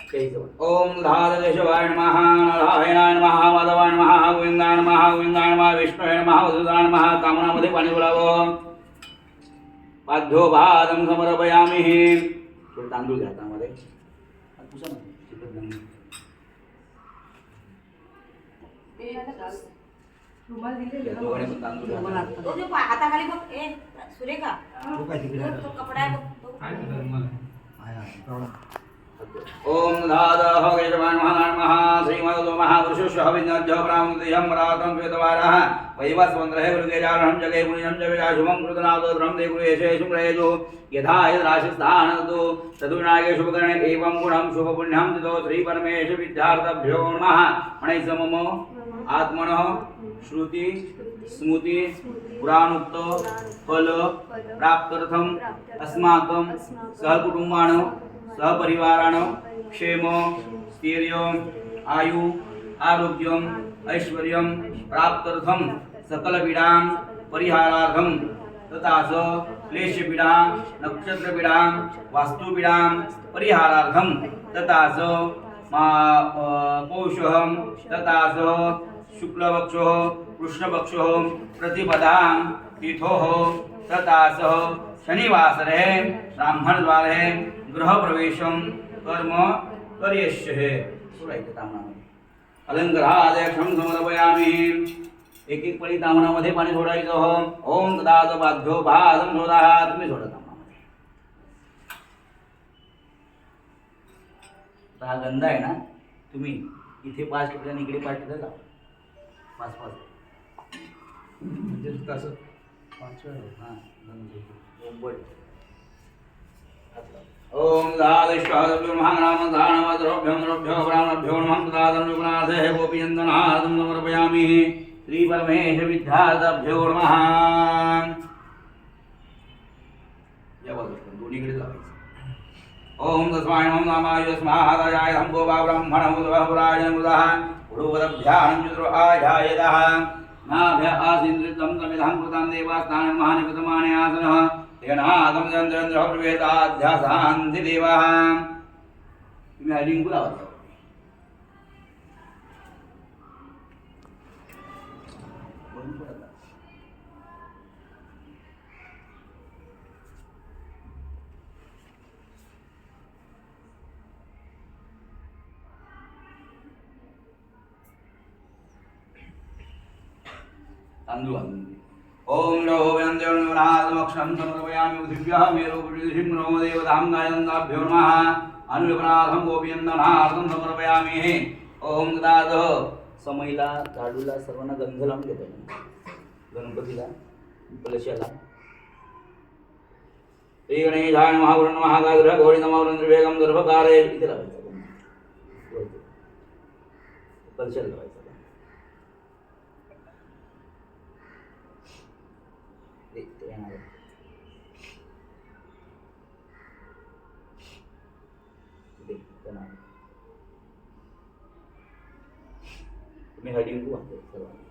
ओम धारकेशवाय नमः नारायणाय नमः माधवाय नमः गोविंदाय नमः गोविंदाय नमः विष्णुवे नमः वसुदेवाय नमः कामनामध्ये पाणी बोलावं पाद्योपादं समर्पयामि थोडं तांदूळ घ्या त्यामध्ये पुसा ना रुमाल दिले दोघांनी पण तांदूळ घ्या तो जो हाताखाली बघ ए सुरेखा तो कपडा आहे बघ तो ओम दादाह केशवाय नमः नमः श्रीमदो महापुरुषः विज्ञाद्य प्रामुद्यं परातं वेदवारः वैवस्वन्द्रहे गुरुकेजारणं जगे पुण्यं च विराशुभं कृतनादोद्रं दे गुरुयेशे शुभ्रयजो यथा यद्राशिस्थानदो तदुनागे शुभकरणे एवं गुणं शुभपुण्यं ततो श्री परमेश विद्यार्थभ्यो नमः मणैः मम आत्मनः श्रुति स्मृति पुराणोक्त फल प्राप्त्यर्थम अस्माकं सहकुटुंबानं सहपरिवारानं क्षेम स्थैर्य आयु आरोग्यम ऐश्वर्यं प्राप्त्यर्थम सकलपीडां परिहारार्थम तथा च क्लेशपीडा नक्षत्रपीडा वास्तुपीडां परिहारार्थम तथा च पौषः तथा च शुक्लपक्षः कृष्णपक्षः प्रतिपदां तिथोः तथा च शनिवासरे ब्राह्मणद्वारे गृहप्रवेशं कर्म करिष्ये अलंकाराध्यक्षं समर्पयामि एक एक पळी तामणामध्ये पाणी सोडायचं ओम तदाच बाध्यो भादं सोडा तुम्ही सोडा तामणामध्ये हा गंध आहे ना तुम्ही इथे 5 टिकल्या आणि इकडे 5 टिकल्या जा 5 म्हणजे कसं 5 हां ओम दादिष्टाभ्यो महानाम दानवद्रभ्यो द्रभ्यो ब्राह्मणभ्यो नमः दादनुगुणाधे गोपीयन्दनादं समर्पयामि श्री परमेश विद्यार्थभ्यो नमः या बाजूला दोन्हीकडे लावायचं ओम तस्मै नमः नामाय स्मादाय हमको ब्राह्मण मुदवराय मुदः गुरुवरभ्यां चतुरायायदः नाभ्य आसिन्द्रितं तमिदं कृतं देवास्तानं महानिपतमाने आसनः तेनागम चंद्रेन्द्र प्रवेदाध्यासान्ति देवः तुम्ही हरिंग बोलावा तांदूळ ओम लो व्यंजननादमक्षं समर्पयामि दिव्यः मेरो पुरुषिंहो देवतां गायन्ताभ्यो नमः अनुपनाथं गोपीयन्दनार्थं समर्पयामि ओम तदाद समईला झाडूला सर्वांना गंध लावून देतो गणपतीला कलशाला श्री गणेशाय महावरुण महागाग्रह गौरी नमः वेगम गर्भकारे इथे लावायचं कलशाला लावायचं तुम्ही हळदी कुंकू वाहते सर्वांना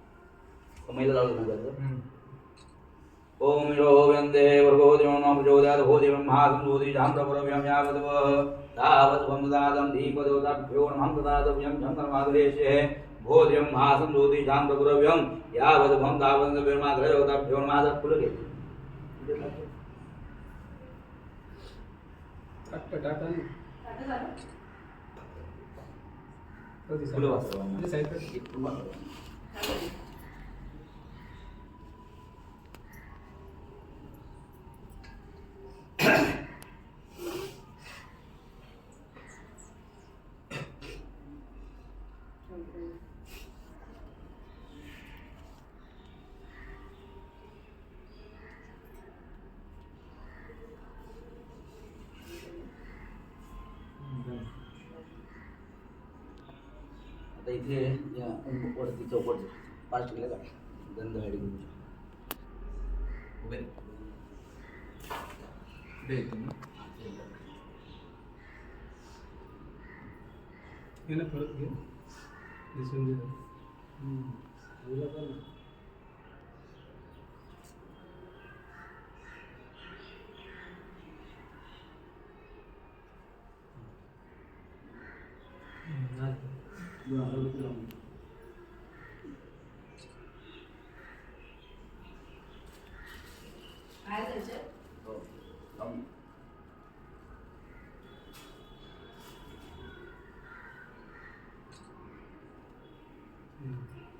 समईला लावलं ना ओम रो वंदे वर्गो देवं नमः प्रचोदयात् भो देवं महासंभूति झाम्रपरव्यं यावद्व तावद्वं दादं दीपदेवताभ्यो नमः तदादव्यं चन्द्रमाग्रेशे भो देवं महासंभूति झाम्रपरव्यं यावद्वं तावद्वं नमः फुलं घेतली फुलं वाचवा आता इथे या वरती चौपट 5 टिकल्या का गंध हळदी कुंकू उभे दे तुम्ही हे ना परत घे दिसून दे बोला पण काय जायचं हो. लावून. हम्म.